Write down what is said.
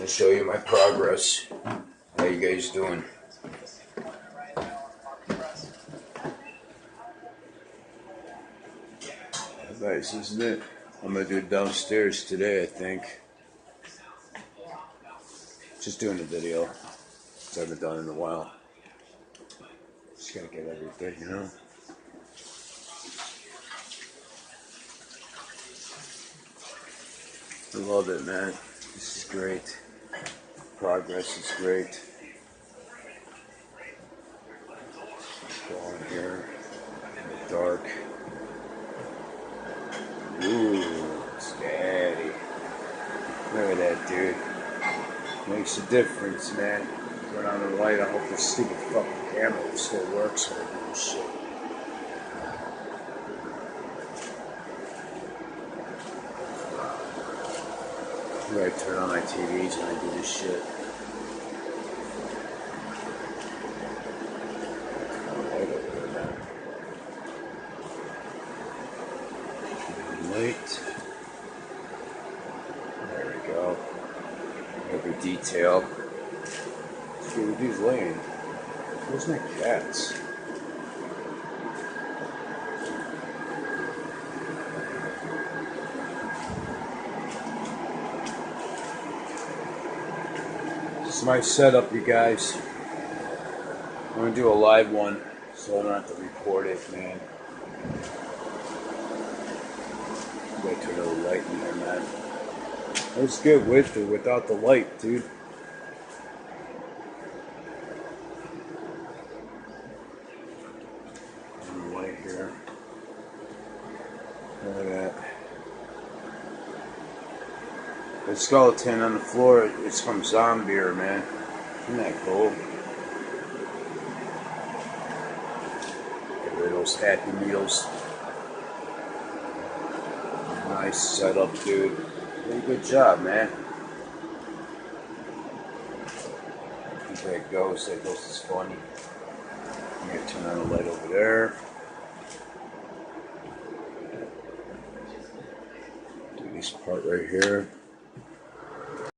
and show you my progress. How you guys doing? Nice, isn't it? I'm gonna do it downstairs today, I think. Just doing a video, which I haven't done in a while. Just gotta get everything, you know? I love it, man. This is great. Progress is great. Go on here in the dark. Ooh, steady. Look at that, dude. Makes a difference, man. Turn on the light. I hope this stupid fucking camera still works when I do this shit. I'm gonna turn on my TVs when I do this shit. Light. There we go. Every detail. Let's see what these laying. Where's my cats? This is my setup, you guys. I'm gonna do a live one, so I don't have to record it, man. Wait till the light in there, man. It's good with or without the light, dude. Light here. Look at that. The skeleton on the floor, it's from Zombier, man. Isn't that cool? Get rid of those Happy Meals. Nice setup, dude. Pretty good job, man. I think that ghost is funny. I'm gonna turn on the light over there. Do this part right here.